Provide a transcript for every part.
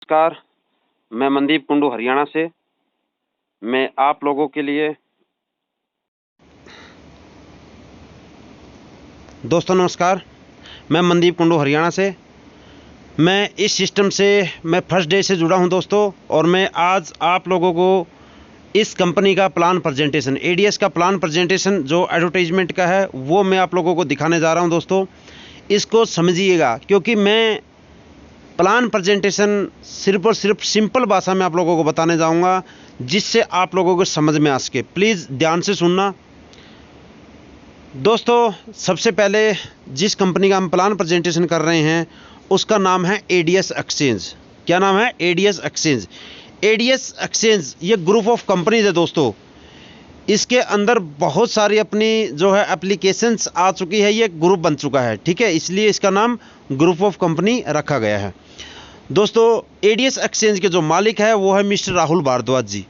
नमस्कार, मैं मनदीप कुंडू हरियाणा से। मैं आप लोगों के लिए दोस्तों नमस्कार, मैं मनदीप कुंडू हरियाणा से। मैं इस सिस्टम से मैं फर्स्ट डे से जुड़ा हूं दोस्तों, और मैं आज आप लोगों को इस कंपनी का प्लान प्रेजेंटेशन, एडीएस का प्लान प्रेजेंटेशन जो एडवर्टाइजमेंट का है वो मैं आप लोगों को दिखाने जा रहा हूं दोस्तों। इसको समझिएगा, क्योंकि मैं प्लान प्रेजेंटेशन सिर्फ और सिर्फ सिंपल भाषा में आप लोगों को बताने जाऊंगा, जिससे आप लोगों को समझ में आ सके। प्लीज़ ध्यान से सुनना दोस्तों। सबसे पहले जिस कंपनी का हम प्लान प्रेजेंटेशन कर रहे हैं उसका नाम है एडीएस एक्सचेंज। क्या नाम है? ADS exchange. एडीएस एक्सचेंज ये ग्रुप ऑफ कंपनीज है दोस्तों। इसके अंदर बहुत सारी अपनी जो है एप्लीकेशंस आ चुकी है, ये ग्रुप बन चुका है, ठीक है, इसलिए इसका नाम ग्रुप ऑफ कंपनी रखा गया है दोस्तों। एडीएस एक्सचेंज के जो मालिक है वो है मिस्टर राहुल भारद्वाज जी।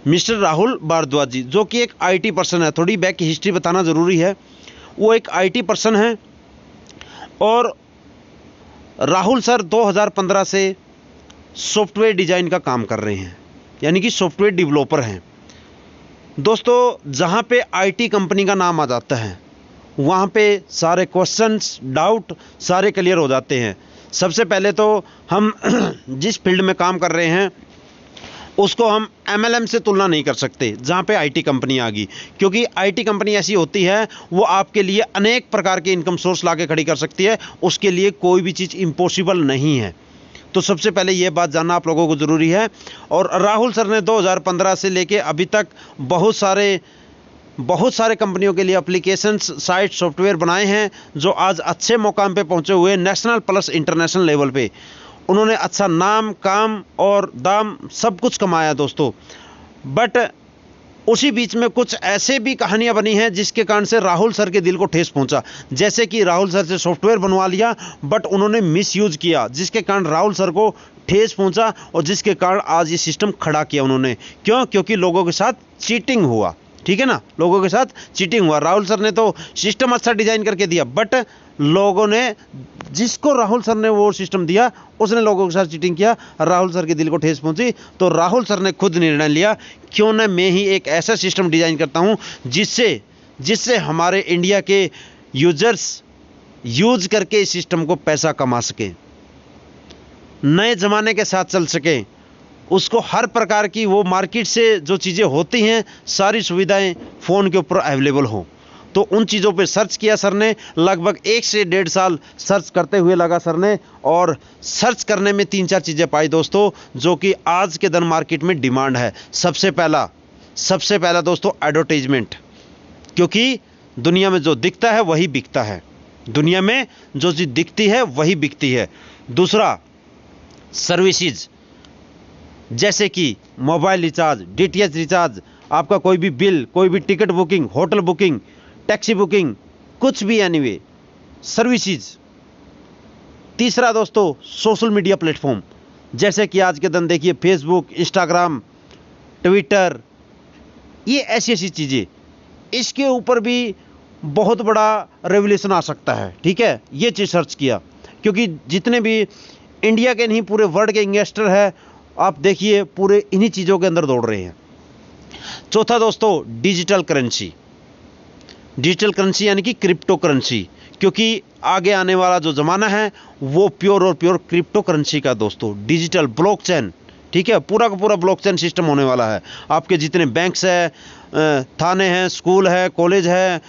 मिस्टर राहुल भारद्वाज जी जो कि एक आईटी पर्सन है। थोड़ी बैक की हिस्ट्री बताना ज़रूरी है। वो एक आईटी पर्सन है और राहुल सर 2015 से सॉफ्टवेयर डिज़ाइन का काम कर रहे हैं, यानी कि सॉफ्टवेयर डेवलपर हैं दोस्तों। जहाँ पे आईटी कंपनी का नाम आ जाता है वहाँ पे सारे क्वेश्चंस, डाउट सारे क्लियर हो जाते हैं। सबसे पहले तो हम जिस फील्ड में काम कर रहे हैं उसको हम एमएलएम से तुलना नहीं कर सकते जहाँ पे आईटी कंपनी आ गई, क्योंकि आईटी कंपनी ऐसी होती है वो आपके लिए अनेक प्रकार के इनकम सोर्स ला के खड़ी कर सकती है। उसके लिए कोई भी चीज़ इम्पॉसिबल नहीं है। तो सबसे पहले ये बात जानना आप लोगों को ज़रूरी है। और राहुल सर ने 2015 से लेके अभी तक बहुत सारे कंपनियों के लिए एप्लीकेशंस, साइट, सॉफ्टवेयर बनाए हैं, जो आज अच्छे मुकाम पे पहुंचे हुए, नेशनल प्लस इंटरनेशनल लेवल पे उन्होंने अच्छा नाम, काम और दाम सब कुछ कमाया दोस्तों। बट उसी बीच में कुछ ऐसे भी कहानियां बनी हैं जिसके कारण से राहुल सर के दिल को ठेस पहुंचा। जैसे कि राहुल सर से सॉफ्टवेयर बनवा लिया बट उन्होंने मिसयूज किया, जिसके कारण राहुल सर को ठेस पहुंचा और जिसके कारण आज ये सिस्टम खड़ा किया उन्होंने। क्यों? क्योंकि लोगों के साथ चीटिंग हुआ, ठीक है ना, लोगों के साथ चीटिंग हुआ। राहुल सर ने तो सिस्टम अच्छा डिजाइन करके दिया, बट लोगों ने, जिसको राहुल सर ने वो सिस्टम दिया उसने लोगों के साथ चीटिंग किया। राहुल सर के दिल को ठेस पहुंची तो राहुल सर ने खुद निर्णय लिया, क्यों ना मैं ही एक ऐसा सिस्टम डिजाइन करता हूं जिससे हमारे इंडिया के यूजर्स यूज करके इस सिस्टम को पैसा कमा सके, नए ज़माने के साथ चल सके, उसको हर प्रकार की वो मार्केट से जो चीज़ें होती हैं सारी सुविधाएं फ़ोन के ऊपर अवेलेबल हो। तो उन चीज़ों पे सर्च किया सर ने, लगभग 1 से 1.5 साल सर्च करते हुए लगा सर ने, और सर्च करने में 3-4 चीज़ें पाई दोस्तों जो कि आज के दिन मार्केट में डिमांड है। सबसे पहला दोस्तों एडवर्टाइजमेंट, क्योंकि दुनिया में जो दिखता है वही बिकता है, दुनिया में जो चीज़ दिखती है वही बिकती है। दूसरा सर्विसेज, जैसे कि मोबाइल रिचार्ज, डीटीएच रिचार्ज, आपका कोई भी बिल, कोई भी ticket booking, hotel booking, taxi booking, कुछ भी, एनीवे सर्विसेज। तीसरा दोस्तों सोशल मीडिया प्लेटफॉर्म, जैसे कि आज के दिन देखिए फेसबुक, इंस्टाग्राम, ट्विटर, ये ऐसी चीज़ें, इसके ऊपर भी बहुत बड़ा रेवोल्यूशन आ सकता है, ठीक है। ये चीज़ सर्च किया क्योंकि जितने भी इंडिया के नहीं पूरे वर्ल्ड के इन्वेस्टर है, आप देखिए पूरे इन्हीं चीज़ों के अंदर दौड़ रहे हैं। चौथा दोस्तों डिजिटल करेंसी यानी कि क्रिप्टो करेंसी, क्योंकि आगे आने वाला जो ज़माना है वो प्योर और प्योर क्रिप्टो करेंसी का दोस्तों, डिजिटल ब्लॉकचेन, ठीक है, पूरा का पूरा ब्लॉकचेन सिस्टम होने वाला है। आपके जितने बैंक्स है, थाने हैं, स्कूल है, कॉलेज है,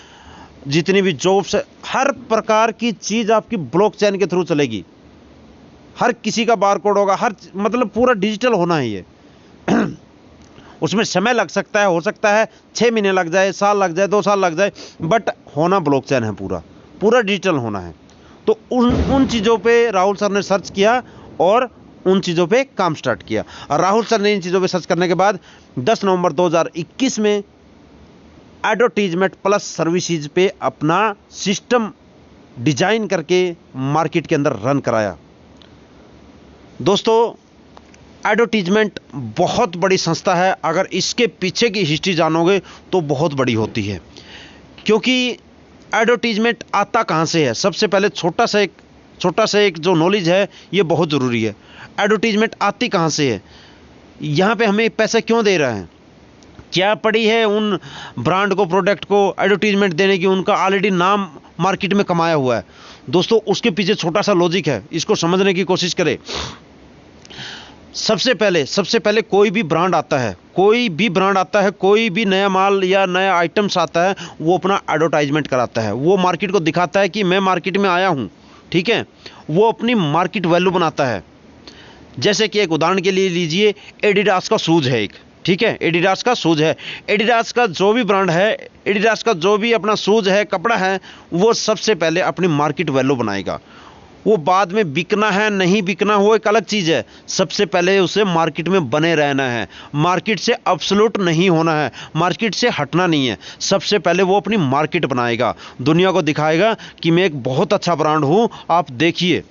जितनी भी जॉब्स है, हर प्रकार की चीज़ आपकी ब्लॉकचेन के थ्रू चलेगी। हर किसी का बारकोड होगा, हर मतलब पूरा डिजिटल होना है ये। उसमें समय लग सकता है, हो सकता है 6 महीने लग जाए, साल लग जाए, 2 साल लग जाए, बट होना ब्लॉकचेन है, पूरा डिजिटल होना है। तो उन चीज़ों पे राहुल सर ने सर्च किया और उन चीज़ों पे काम स्टार्ट किया। और राहुल सर ने इन चीज़ों पे सर्च करने के बाद 10 नवंबर 2021 में एडवर्टीजमेंट प्लस सर्विसेज पे अपना सिस्टम डिजाइन करके मार्केट के अंदर रन कराया। दोस्तों एडवर्टीजमेंट बहुत बड़ी संस्था है, अगर इसके पीछे की हिस्ट्री जानोगे तो बहुत बड़ी होती है। क्योंकि एडवर्टीजमेंट आता कहाँ से है? सबसे पहले छोटा सा एक छोटा सा एक जो नॉलेज है ये बहुत ज़रूरी है। एडवर्टीजमेंट आती कहाँ से है, यहाँ पे हमें पैसा क्यों दे रहा है, क्या पड़ी है उन ब्रांड को, प्रोडक्ट को एडवर्टीजमेंट देने की, उनका ऑलरेडी नाम मार्केट में कमाया हुआ है दोस्तों। उसके पीछे छोटा सा लॉजिक है, इसको समझने की कोशिश करें। सबसे पहले कोई भी ब्रांड आता है, कोई भी नया माल या नया आइटम्स आता है, वो अपना एडवर्टाइजमेंट कराता है, वो मार्केट को दिखाता है कि मैं मार्केट में आया हूँ, ठीक है। वो अपनी मार्केट वैल्यू बनाता है। जैसे कि एक उदाहरण के लिए लीजिए, एडिडास का शूज है एक, ठीक है, एडिडास का शूज है, एडिडास का जो भी ब्रांड है, एडिडास का जो भी अपना शूज है, कपड़ा है, वो सबसे पहले अपनी मार्केट वैल्यू बनाएगा। वो बाद में बिकना है नहीं बिकना वो एक अलग चीज़ है, सबसे पहले उसे मार्केट में बने रहना है, मार्केट से अब्सोल्यूट नहीं होना है, मार्केट से हटना नहीं है। सबसे पहले वो अपनी मार्केट बनाएगा, दुनिया को दिखाएगा कि मैं एक बहुत अच्छा ब्रांड हूँ, आप देखिए।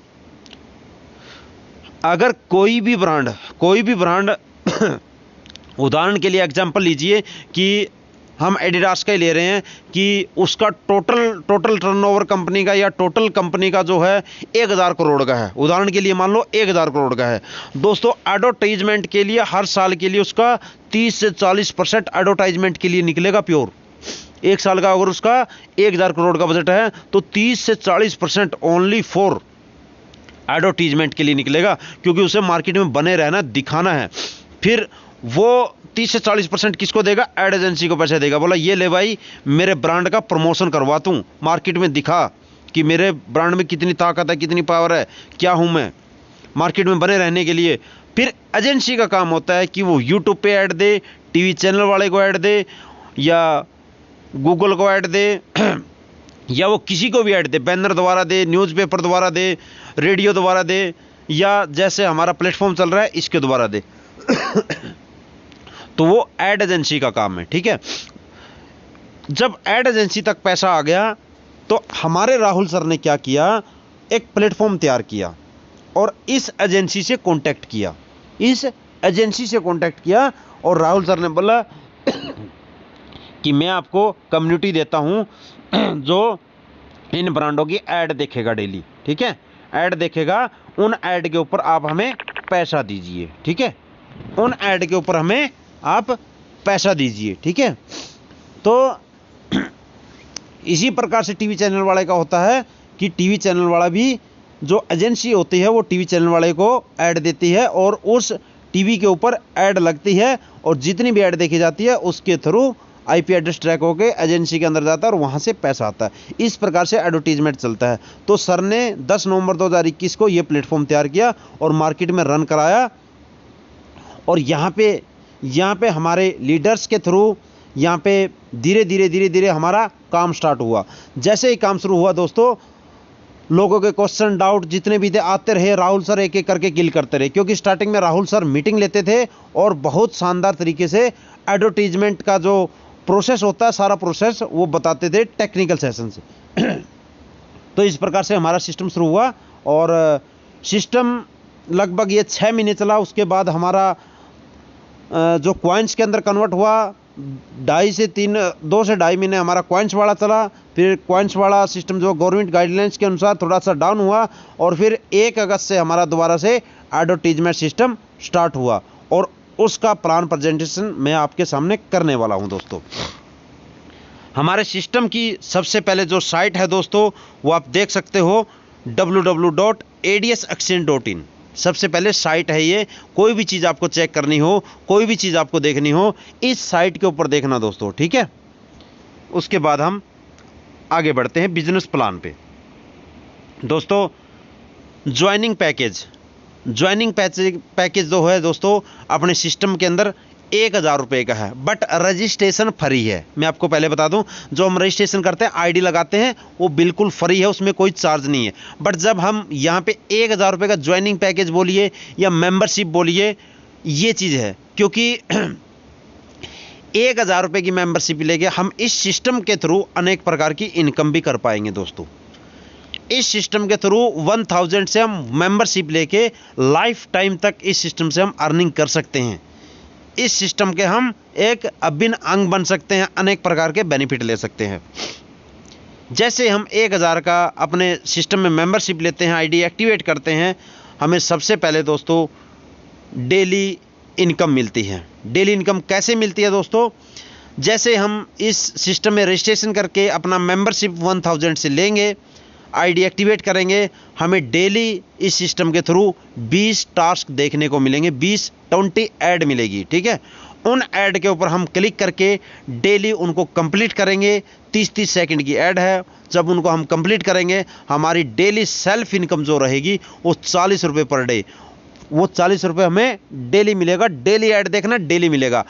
अगर कोई भी ब्रांड उदाहरण के लिए एग्जांपल लीजिए कि हम एडिडास का ही ले रहे हैं कि उसका टोटल टर्नओवर कंपनी का या टोटल कंपनी का जो है 1000 करोड़ का है, उदाहरण के लिए मान लो 1000 करोड़ का है दोस्तों। एडवर्टाइजमेंट के लिए हर साल के लिए उसका 30 से 40% एडवर्टाइजमेंट के लिए निकलेगा प्योर। एक साल का अगर उसका 1000 करोड़ का बजट है तो 30 से 40% ओनली फॉर एडवर्टीजमेंट के लिए निकलेगा, क्योंकि उसे मार्केट में बने रहना, दिखाना है। फिर वो 30 से 40% किसको देगा, एड एजेंसी को पैसे देगा। बोला ये ले भाई, मेरे ब्रांड का प्रमोशन करवा तू, मार्केट में दिखा कि मेरे ब्रांड में कितनी ताकत है, कितनी पावर है, क्या हूं मैं, मार्केट में बने रहने के लिए। फिर एजेंसी का काम होता है कि वो यूट्यूब पे ऐड दे, टीवी चैनल वाले को ऐड दे, या गूगल को ऐड दे, या वो किसी को भी ऐड दे, बैनर द्वारा दे, न्यूज़पेपर द्वारा दे, रेडियो द्वारा दे, या जैसे हमारा प्लेटफॉर्म चल रहा है इसके द्वारा दे। तो वो एड एजेंसी का काम है, ठीक है। जब एड एजेंसी तक पैसा आ गया तो हमारे राहुल सर ने क्या किया, एक प्लेटफॉर्म तैयार किया और इस एजेंसी से कांटेक्ट किया, और राहुल सर ने बोला कि मैं आपको कम्युनिटी देता हूं जो इन ब्रांडों की ऐड देखेगा डेली, ठीक है, ऐड देखेगा, उन ऐड के ऊपर आप हमें पैसा दीजिए, ठीक है, उन ऐड के ऊपर हमें आप पैसा दीजिए, ठीक है। तो इसी प्रकार से टीवी चैनल वाले का होता है कि टीवी चैनल वाला भी जो एजेंसी होती है वो टीवी चैनल वाले को ऐड देती है और उस टीवी के ऊपर ऐड लगती है, और जितनी भी ऐड देखी जाती है उसके थ्रू आईपी एड्रेस ट्रैक होकर एजेंसी के अंदर जाता है और वहाँ से पैसा आता है। इस प्रकार से एडवर्टीजमेंट चलता है। तो सर ने 10 नवंबर 2021 को ये प्लेटफॉर्म तैयार किया और मार्केट में रन कराया, और यहाँ पे हमारे लीडर्स के थ्रू यहाँ पे धीरे धीरे हमारा काम स्टार्ट हुआ। जैसे ही काम शुरू हुआ दोस्तों, लोगों के क्वेश्चन डाउट जितने भी थे आते रहे, राहुल सर एक एक करके किल करते रहे, क्योंकि स्टार्टिंग में राहुल सर मीटिंग लेते थे और बहुत शानदार तरीके से एडवर्टीजमेंट का जो प्रोसेस होता है, सारा प्रोसेस वो बताते थे टेक्निकल सेशन से। तो इस प्रकार से हमारा सिस्टम शुरू हुआ और सिस्टम लगभग ये 6 महीने चला। उसके बाद हमारा जो क्वाइंस के अंदर कन्वर्ट हुआ, 2 से 2.5 महीने हमारा क्वाइंस वाला चला। फिर क्वाइंस वाला सिस्टम जो गवर्नमेंट गाइडलाइंस के अनुसार थोड़ा सा डाउन हुआ, और फिर 1 अगस्त से हमारा दोबारा से एडवर्टीजमेंट सिस्टम स्टार्ट हुआ, और उसका प्लान प्रेजेंटेशन मैं आपके सामने करने वाला हूं दोस्तों। हमारे सिस्टम की सबसे पहले जो साइट है दोस्तों वो आप देख सकते हो, www.adsexchange.in। सबसे पहले साइट है ये। कोई भी चीज़ आपको चेक करनी हो, कोई भी चीज़ आपको देखनी हो, इस साइट के ऊपर देखना दोस्तों, ठीक है। उसके बाद हम आगे बढ़ते हैं बिजनेस प्लान पे दोस्तों। ज्वाइनिंग पैकेज जो है दोस्तों अपने सिस्टम के अंदर 1000 रुपये का है, बट रजिस्ट्रेशन फ्री है। मैं आपको पहले बता दूं, जो हम रजिस्ट्रेशन करते हैं, आईडी लगाते हैं, वो बिल्कुल फ्री है, उसमें कोई चार्ज नहीं है। बट जब हम यहाँ पे 1000 रुपये का ज्वाइनिंग पैकेज बोलिए या मेंबरशिप बोलिए, ये चीज़ है, क्योंकि 1000 रुपये की मेंबरशिप लेके हम इस सिस्टम के थ्रू अनेक प्रकार की इनकम भी कर पाएंगे दोस्तों। इस सिस्टम के थ्रू 1000 से हम मेंबरशिप लेके लाइफ टाइम तक इस सिस्टम से हम अर्निंग कर सकते हैं। इस सिस्टम के हम एक अभिन्न अंग बन सकते हैं, अनेक प्रकार के बेनिफिट ले सकते हैं। जैसे हम 1000 का अपने सिस्टम में मेंबरशिप लेते हैं, आईडी एक्टिवेट करते हैं, हमें सबसे पहले दोस्तों डेली इनकम मिलती है। डेली इनकम कैसे मिलती है दोस्तों? जैसे हम इस सिस्टम में रजिस्ट्रेशन करके अपना मेंबरशिप 1000 से लेंगे, आईडी एक्टिवेट करेंगे, हमें डेली इस सिस्टम के थ्रू 20 टास्क देखने को मिलेंगे, 20 ऐड मिलेगी। ठीक है, उन ऐड के ऊपर हम क्लिक करके डेली उनको कंप्लीट करेंगे। 30-30 सेकंड की ऐड है, जब उनको हम कंप्लीट करेंगे हमारी डेली सेल्फ इनकम जो रहेगी वो 40 रुपये पर डे, वो 40 रुपये हमें डेली मिलेगा। डेली ऐड देखना, डेली मिलेगा।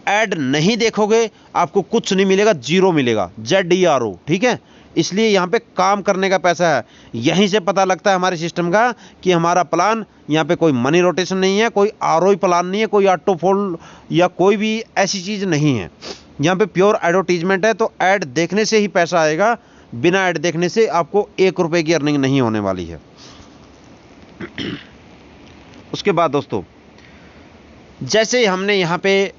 ऐड नहीं देखोगे आपको कुछ नहीं मिलेगा, जीरो मिलेगा, ZERO। ठीक है, इसलिए यहाँ पे काम करने का पैसा है। यहीं से पता लगता है हमारे सिस्टम का कि हमारा प्लान, यहाँ पे कोई मनी रोटेशन नहीं है, कोई ROI प्लान नहीं है, कोई ऑटो फोल्ड या कोई भी ऐसी चीज़ नहीं है। यहाँ पे प्योर एडवर्टीजमेंट है। तो ऐड देखने से ही पैसा आएगा, बिना ऐड देखने से आपको 1 रुपये की अर्निंग नहीं होने वाली है। उसके बाद दोस्तों, जैसे हमने यहाँ पे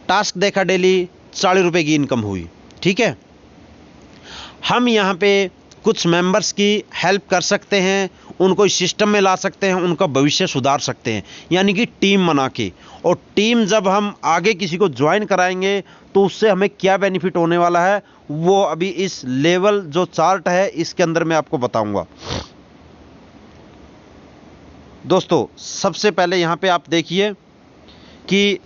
टास्क देखा, डेली 40 रुपये की इनकम हुई। ठीक है, हम यहाँ पे कुछ मेंबर्स की हेल्प कर सकते हैं, उनको इस सिस्टम में ला सकते हैं, उनका भविष्य सुधार सकते हैं, यानी कि टीम बना के। और टीम जब हम आगे किसी को ज्वाइन कराएंगे तो उससे हमें क्या बेनिफिट होने वाला है वो अभी इस लेवल जो चार्ट है इसके अंदर मैं आपको बताऊंगा। दोस्तों, सबसे पहले यहाँ पे आप देखिए कि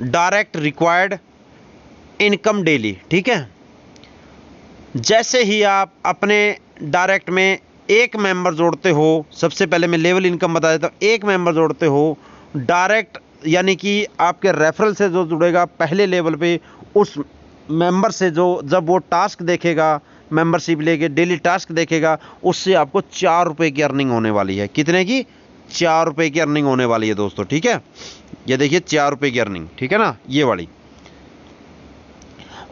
डायरेक्ट रिक्वायर्ड इनकम डेली। ठीक है, जैसे ही आप अपने डायरेक्ट में एक मेंबर जोड़ते हो, सबसे पहले मैं लेवल इनकम बता देता हूँ। एक मेंबर जोड़ते हो डायरेक्ट, यानी कि आपके रेफरल से जो जुड़ेगा पहले लेवल पे, उस मेंबर से जो जब वो टास्क देखेगा, मेंबरशिप लेके डेली टास्क देखेगा, उससे आपको 4 रुपये की अर्निंग होने वाली है। कितने की? 4 रुपये की अर्निंग होने वाली है दोस्तों। ठीक है, ये देखिए 4 रुपये की अर्निंग। ठीक है ना, ये वाली।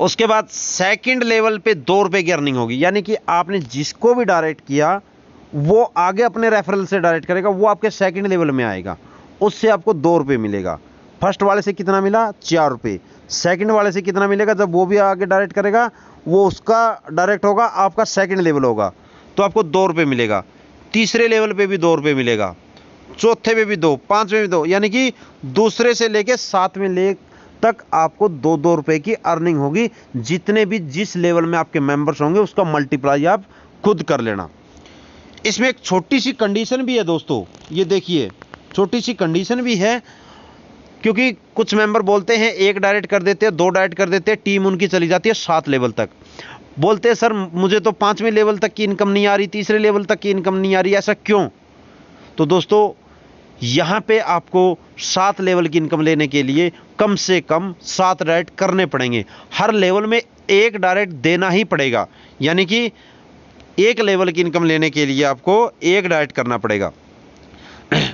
उसके बाद सेकंड लेवल पे 2 रुपये की अर्निंग होगी, यानी कि आपने जिसको भी डायरेक्ट किया वो आगे अपने रेफरल से डायरेक्ट करेगा, वो आपके सेकंड लेवल में आएगा, उससे आपको 2 रुपये मिलेगा। फर्स्ट वाले से कितना मिला? 4 रुपये। सेकंड वाले से कितना मिलेगा? जब वो भी आगे डायरेक्ट करेगा, वो उसका डायरेक्ट होगा, आपका सेकंड लेवल होगा, तो आपको 2 रुपये मिलेगा। तीसरे लेवल पे भी 2 रुपये मिलेगा, चौथे पे भी 2, पांचवें भी 2, यानी कि दूसरे से लेके 7वें ले तक आपको 2-2 रुपये की अर्निंग होगी। जितने भी जिस लेवल में आपके मेंबर्स होंगे उसका मल्टीप्लाई आप खुद कर लेना। इसमें एक छोटी सी कंडीशन भी है दोस्तों, ये देखिए छोटी सी कंडीशन भी है, क्योंकि कुछ मेंबर बोलते हैं 1 डायरेक्ट कर देते हैं, 2 डायरेक्ट कर देते हैं, टीम उनकी चली जाती है 7 लेवल तक। बोलते हैं सर मुझे तो 5वें लेवल तक की इनकम नहीं आ रही, तीसरे लेवल तक की इनकम नहीं आ रही, ऐसा क्यों? तो दोस्तों, यहाँ पे आपको 7 लेवल की इनकम लेने के लिए कम से कम 7 डायरेक्ट करने पड़ेंगे। हर लेवल में 1 डायरेक्ट देना ही पड़ेगा, यानी कि 1 लेवल की इनकम लेने के लिए आपको 1 डायरेक्ट करना पड़ेगा।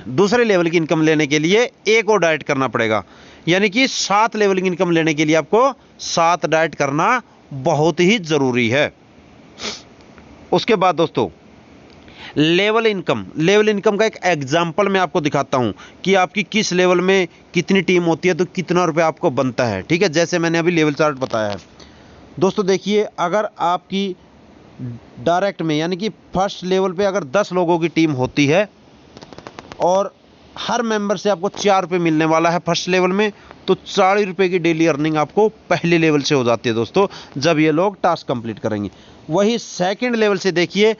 दूसरे लेवल की इनकम लेने के लिए 1 और डायरेक्ट करना पड़ेगा, यानी कि 7 लेवल की इनकम लेने के लिए आपको 7 डायरेक्ट करना बहुत ही ज़रूरी है। उसके बाद दोस्तों, लेवल इनकम का एक एग्जाम्पल मैं आपको दिखाता हूं कि आपकी किस लेवल में कितनी टीम होती है तो कितना रुपए आपको बनता है। ठीक है, जैसे मैंने अभी लेवल चार्ट बताया है दोस्तों। देखिए, अगर आपकी डायरेक्ट में, यानी कि फर्स्ट लेवल पे अगर 10 लोगों की टीम होती है और हर मेंबर से आपको 4 रुपये मिलने वाला है फर्स्ट लेवल में, तो 40 रुपये की डेली अर्निंग आपको पहले लेवल से हो जाती है दोस्तों, जब ये लोग टास्क कंप्लीट करेंगे। वही सेकंड लेवल से देखिए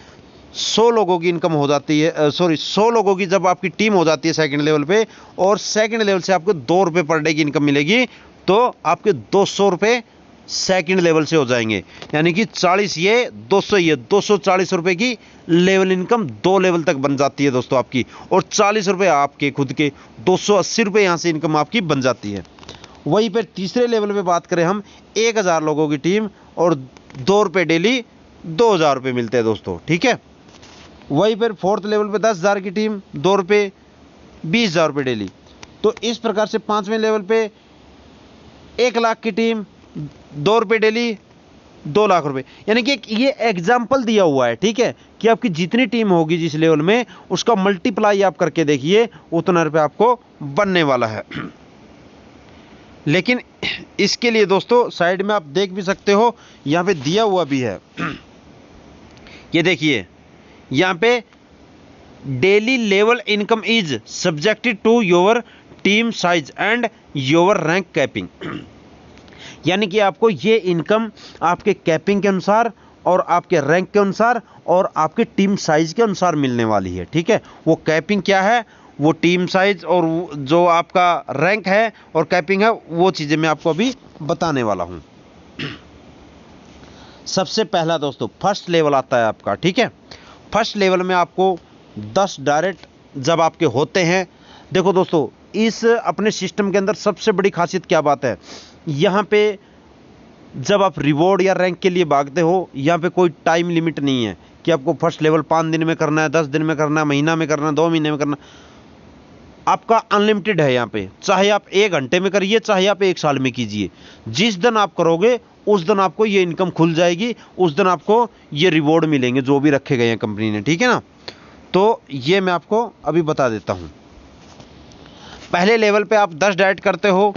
100 लोगों की इनकम हो जाती है, 100 लोगों की जब आपकी टीम हो जाती है सेकंड लेवल पे, और सेकंड लेवल से आपको 2 रुपये पर डे की इनकम मिलेगी, तो आपके 200 रुपये सेकंड लेवल से हो जाएंगे, यानी कि 40 ये 200 ये 240 रुपये की लेवल इनकम 2 लेवल तक बन जाती है दोस्तों आपकी, और 40 रुपये आपके खुद के, 280 रुपये यहाँ से इनकम आपकी बन जाती है। वहीं पर तीसरे लेवल पे बात करें हम, 1000 लोगों की टीम और 2 रुपये डेली 2000 रुपये मिलते हैं दोस्तों। ठीक है, वहीं पर फोर्थ लेवल पे 10,000 की टीम, 2 रुपये 20,000 रुपये डेली। तो इस प्रकार से 5वें लेवल पे 1 लाख की टीम, 2 रुपये डेली, 2 लाख रुपए, यानी कि ये एग्जाम्पल दिया हुआ है। ठीक है, कि आपकी जितनी टीम होगी जिस लेवल में, उसका मल्टीप्लाई आप करके देखिए, उतना रुपये आपको बनने वाला है। लेकिन इसके लिए दोस्तों साइड में आप देख भी सकते हो, यहाँ पे दिया हुआ भी है। ये देखिए यहाँ पे daily level income is subjected to your team size and your rank capping. यानी कि आपको ये इनकम आपके कैपिंग के अनुसार और आपके रैंक के अनुसार और आपके टीम साइज के अनुसार मिलने वाली है। ठीक है, वो कैपिंग क्या है, वो टीम साइज और जो आपका रैंक है और कैपिंग है, वो चीज़ें मैं आपको अभी बताने वाला हूँ। सबसे पहला दोस्तों फर्स्ट लेवल आता है आपका। ठीक है, फर्स्ट लेवल में आपको 10 डायरेक्ट जब आपके होते हैं, देखो दोस्तों इस अपने सिस्टम के अंदर सबसे बड़ी खासियत क्या बात है, यहाँ पे जब आप रिवॉर्ड या रैंक के लिए भागते हो, यहाँ पे कोई टाइम लिमिट नहीं है कि आपको फर्स्ट लेवल 5 दिन में करना है, 10 दिन में करना है, महीना में करना है, 2 महीने में करना है। आपका अनलिमिटेड है यहाँ पे, चाहे आप 1 घंटे में करिए, चाहे आप 1 साल में कीजिए। जिस दिन आप करोगे उस दिन आपको ये इनकम खुल जाएगी, उस दिन आपको ये रिवॉर्ड मिलेंगे जो भी रखे गए हैं कंपनी ने। ठीक है ना, तो ये मैं आपको अभी बता देता हूँ। पहले लेवल पे आप 10 डाइट करते हो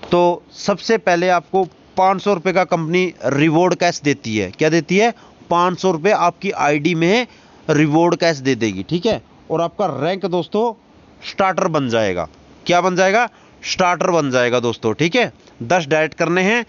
तो सबसे पहले आपको 500 रुपये का कंपनी रिवॉर्ड कैश देती है। क्या देती है? 500 रुपये आपकी आईडी में रिवॉर्ड कैश दे देगी। ठीक है, और आपका रैंक दोस्तों स्टार्टर बन जाएगा। क्या बन जाएगा? स्टार्टर बन जाएगा दोस्तों। ठीक है, 10 डाइट करने हैं,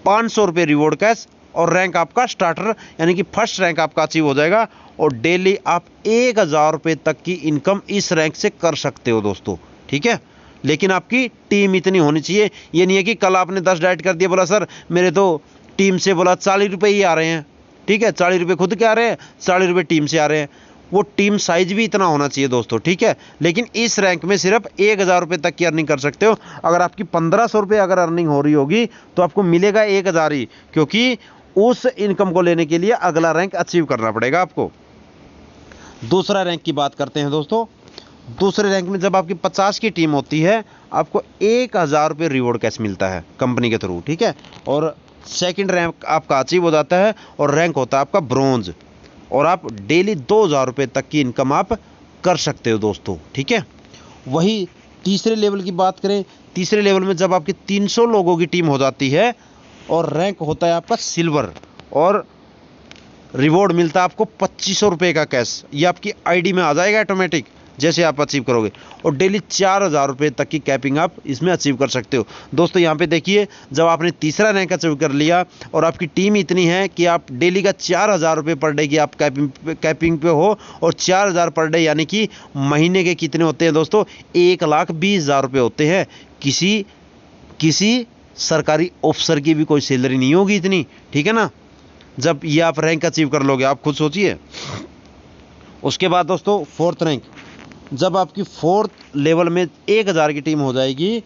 500 रुपये रिवॉर्ड कैश और रैंक आपका स्टार्टर यानी कि फर्स्ट रैंक आपका अचीव हो जाएगा और डेली आप 1000 रुपये तक की इनकम इस रैंक से कर सकते हो दोस्तों। ठीक है, लेकिन आपकी टीम इतनी होनी चाहिए। ये नहीं है कि कल आपने 10 डाइट कर दिया, बोला सर मेरे तो टीम से बोला 40 रुपये ही आ रहे हैं। ठीक है, 40 रुपये खुद के आ रहे हैं, 40 रुपये टीम से आ रहे हैं। वो टीम साइज भी इतना होना चाहिए दोस्तों। ठीक है, लेकिन इस रैंक में सिर्फ 1000 रुपये तक की अर्निंग कर सकते हो। अगर आपकी 1500 रुपये अगर अर्निंग हो रही होगी तो आपको मिलेगा 1000 ही, क्योंकि उस इनकम को लेने के लिए अगला रैंक अचीव करना पड़ेगा आपको। दूसरा रैंक की बात करते हैं दोस्तों। दूसरे रैंक में जब आपकी 50 की टीम होती है, आपको 1000 रुपये रिवॉर्ड कैश मिलता है कंपनी के थ्रू। ठीक है, और सेकंड रैंक आपका अचीव हो जाता है और रैंक होता है आपका ब्रॉन्ज, और आप डेली 2000 रुपये तक की इनकम आप कर सकते हो दोस्तों। ठीक है, वही तीसरे लेवल की बात करें, तीसरे लेवल में जब आपकी 300 लोगों की टीम हो जाती है और रैंक होता है आपका सिल्वर और रिवॉर्ड मिलता है आपको 2500 रुपये का कैश। ये आपकी आईडी में आ जाएगा ऑटोमेटिक जैसे आप अचीव करोगे, और डेली 4000 रुपये तक की कैपिंग आप इसमें अचीव कर सकते हो दोस्तों। यहाँ पे देखिए, जब आपने तीसरा रैंक अचीव कर लिया और आपकी टीम इतनी है कि आप डेली का 4000 रुपये पर डे की आप कैपिंग पे हो, और 4000 पर डे यानी कि महीने के कितने होते हैं दोस्तों? 1,20,000 रुपये होते हैं। किसी सरकारी अफसर की भी कोई सैलरी नहीं होगी इतनी। ठीक है ना, जब ये आप रैंक अचीव कर लोगे, आप खुद सोचिए। उसके बाद दोस्तों फोर्थ रैंक, जब आपकी फोर्थ लेवल में 1000 की टीम हो जाएगी,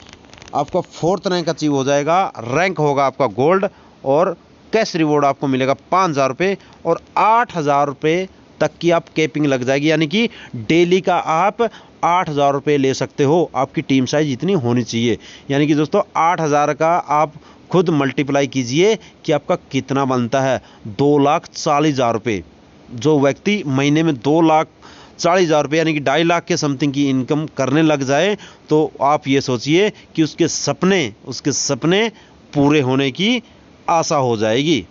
आपका फोर्थ रैंक अचीव हो जाएगा, रैंक होगा आपका गोल्ड और कैश रिवॉर्ड आपको मिलेगा 5000 रुपये और 8000 रुपये तक की आप कैपिंग लग जाएगी। यानी कि डेली का आप 8000 रुपये ले सकते हो। आपकी टीम साइज इतनी होनी चाहिए। यानी कि दोस्तों 8000 का आप खुद मल्टीप्लाई कीजिए कि आपका कितना बनता है, 2,40,000 रुपये। जो व्यक्ति महीने में 2,40,000 रुपये यानी कि 2.5 लाख के समथिंग की इनकम करने लग जाए, तो आप ये सोचिए कि उसके सपने पूरे होने की आशा हो जाएगी।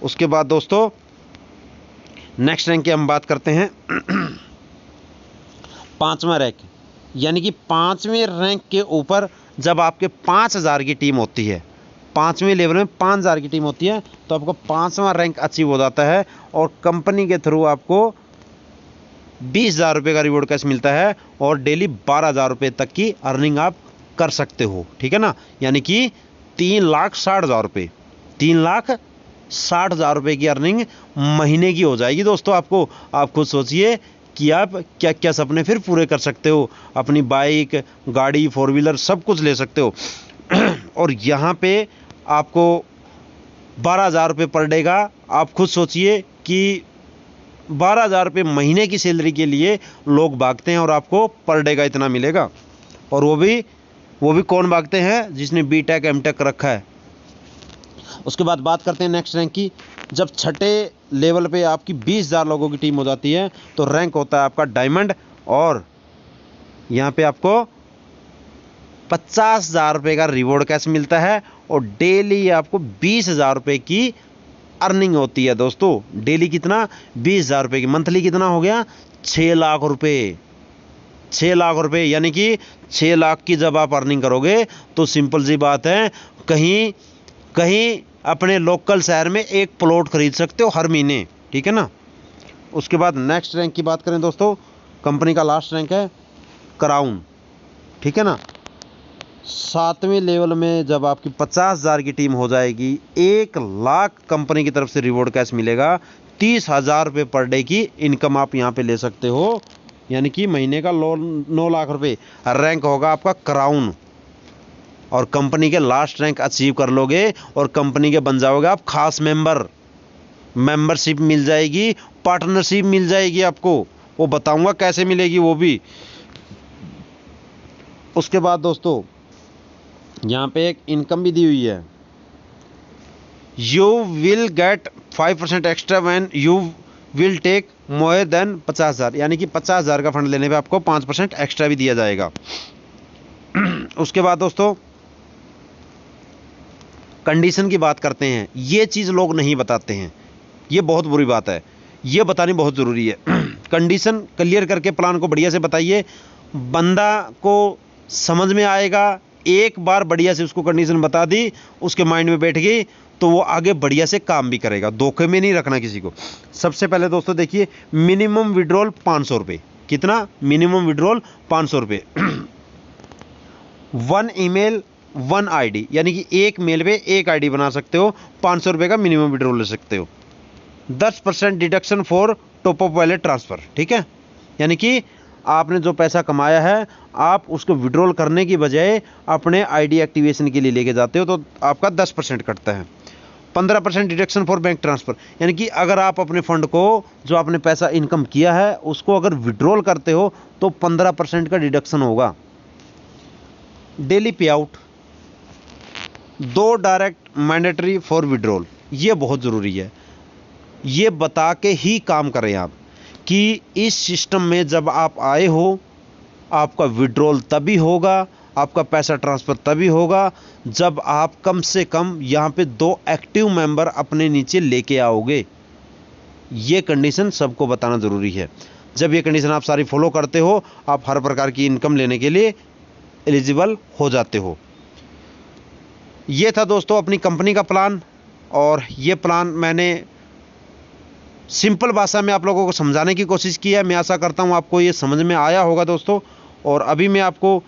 उसके बाद दोस्तों नेक्स्ट रैंक की हम बात करते हैं। 5वां रैंक, यानी कि 5वें रैंक के ऊपर जब आपके 5000 की टीम होती है, 5वें लेवल में 5000 की टीम होती है, तो आपको 5वां रैंक अचीव हो जाता है और कंपनी के थ्रू आपको 20,000 रुपये का रिवॉर्ड कैश मिलता है और डेली 12,000 रुपये तक की अर्निंग आप कर सकते हो। ठीक है ना, यानी कि 3,60,000 रुपये, 3,60,000 रुपये की अर्निंग महीने की हो जाएगी दोस्तों आपको। आप खुद सोचिए कि आप क्या क्या सपने फिर पूरे कर सकते हो। अपनी बाइक, गाड़ी, 4 व्हीलर सब कुछ ले सकते हो। और यहाँ पे आपको 12,000 रुपये पर डे का, आप खुद सोचिए कि 12,000 रुपये महीने की सैलरी के लिए लोग भागते हैं और आपको पर डे का इतना मिलेगा। और वो भी कौन भागते हैं? जिसने बीटेक एमटेक रखा है। उसके बाद बात करते हैं नेक्स्ट रैंक की। जब छठे लेवल पे आपकी 20,000 लोगों की टीम हो जाती है तो रैंक होता है आपका डायमंड, और यहाँ पे आपको 50,000 रुपये का रिवॉर्ड कैश मिलता है और डेली आपको 20,000 रुपये की अर्निंग होती है दोस्तों। डेली कितना? 20,000 रुपये की। मंथली कितना हो गया? 6 लाख रुपये। 6 लाख रुपये, यानी कि 6 लाख की जब आप अर्निंग करोगे तो सिंपल सी बात है, कहीं कहीं अपने लोकल शहर में एक प्लॉट खरीद सकते हो हर महीने, ठीक है ना। उसके बाद नेक्स्ट रैंक की बात करें दोस्तों, कंपनी का लास्ट रैंक है क्राउन, ठीक है ना। 7वें लेवल में जब आपकी 50,000 की टीम हो जाएगी, 1 लाख कंपनी की तरफ से रिवॉर्ड कैश मिलेगा। 30,000 रुपये पर डे की इनकम आप यहाँ पे ले सकते हो, यानी कि महीने का 9 लाख रुपये रैंक होगा आपका क्राउन। और कंपनी के लास्ट रैंक अचीव कर लोगे और कंपनी के बन जाओगे आप खास मेंबर। मेंबरशिप मिल जाएगी, पार्टनरशिप मिल जाएगी आपको, वो बताऊंगा कैसे मिलेगी वो भी। उसके बाद दोस्तों यहाँ पे एक इनकम भी दी हुई है, you will get 5% extra when you will take more than 50,000, यानी कि 50,000 का फंड लेने पे आपको 5% एक्स्ट्रा भी दिया जाएगा। उसके बाद दोस्तों कंडीशन की बात करते हैं। ये चीज़ लोग नहीं बताते हैं, ये बहुत बुरी बात है, ये बतानी बहुत ज़रूरी है। कंडीशन क्लियर करके प्लान को बढ़िया से बताइए, बंदा को समझ में आएगा। एक बार बढ़िया से उसको कंडीशन बता दी, उसके माइंड में बैठ गई, तो वो आगे बढ़िया से काम भी करेगा। धोखे में नहीं रखना किसी को। सबसे पहले दोस्तों देखिए, मिनिमम विड्रॉल 500 रुपये। कितना? मिनिमम विड्रॉल 500 रुपये। 1 ईमेल 1 आईडी, यानी कि एक मेल पे एक आईडी बना सकते हो। 500 रुपये का मिनिमम विड्रॉल ले सकते हो। 10% deduction for top up wallet transfer, ठीक है। यानी कि आपने जो पैसा कमाया है, आप उसको विड्रॉल करने की बजाय अपने आईडी एक्टिवेशन के लिए लेके जाते हो, तो आपका 10% कटता है। 15% डिडक्शन फॉर बैंक ट्रांसफ़र, यानी कि अगर आप अपने फंड को, जो आपने पैसा इनकम किया है, उसको अगर विड्रॉल करते हो तो 15% का डिडक्शन होगा। डेली पे out, 2 direct mandatory for withdrawal, ये बहुत ज़रूरी है। ये बता के ही काम करें आप कि इस सिस्टम में जब आप आए हो, आपका विड्रॉल तभी होगा, आपका पैसा ट्रांसफ़र तभी होगा जब आप कम से कम यहाँ पे 2 एक्टिव मेंबर अपने नीचे लेके आओगे। ये कंडीशन सबको बताना ज़रूरी है। जब ये कंडीशन आप सारी फॉलो करते हो, आप हर प्रकार की इनकम लेने के लिए एलिजिबल हो जाते हो। ये था दोस्तों अपनी कंपनी का प्लान, और ये प्लान मैंने सिंपल भाषा में आप लोगों को समझाने की कोशिश की है। मैं आशा करता हूँ आपको ये समझ में आया होगा दोस्तों। और अभी मैं आपको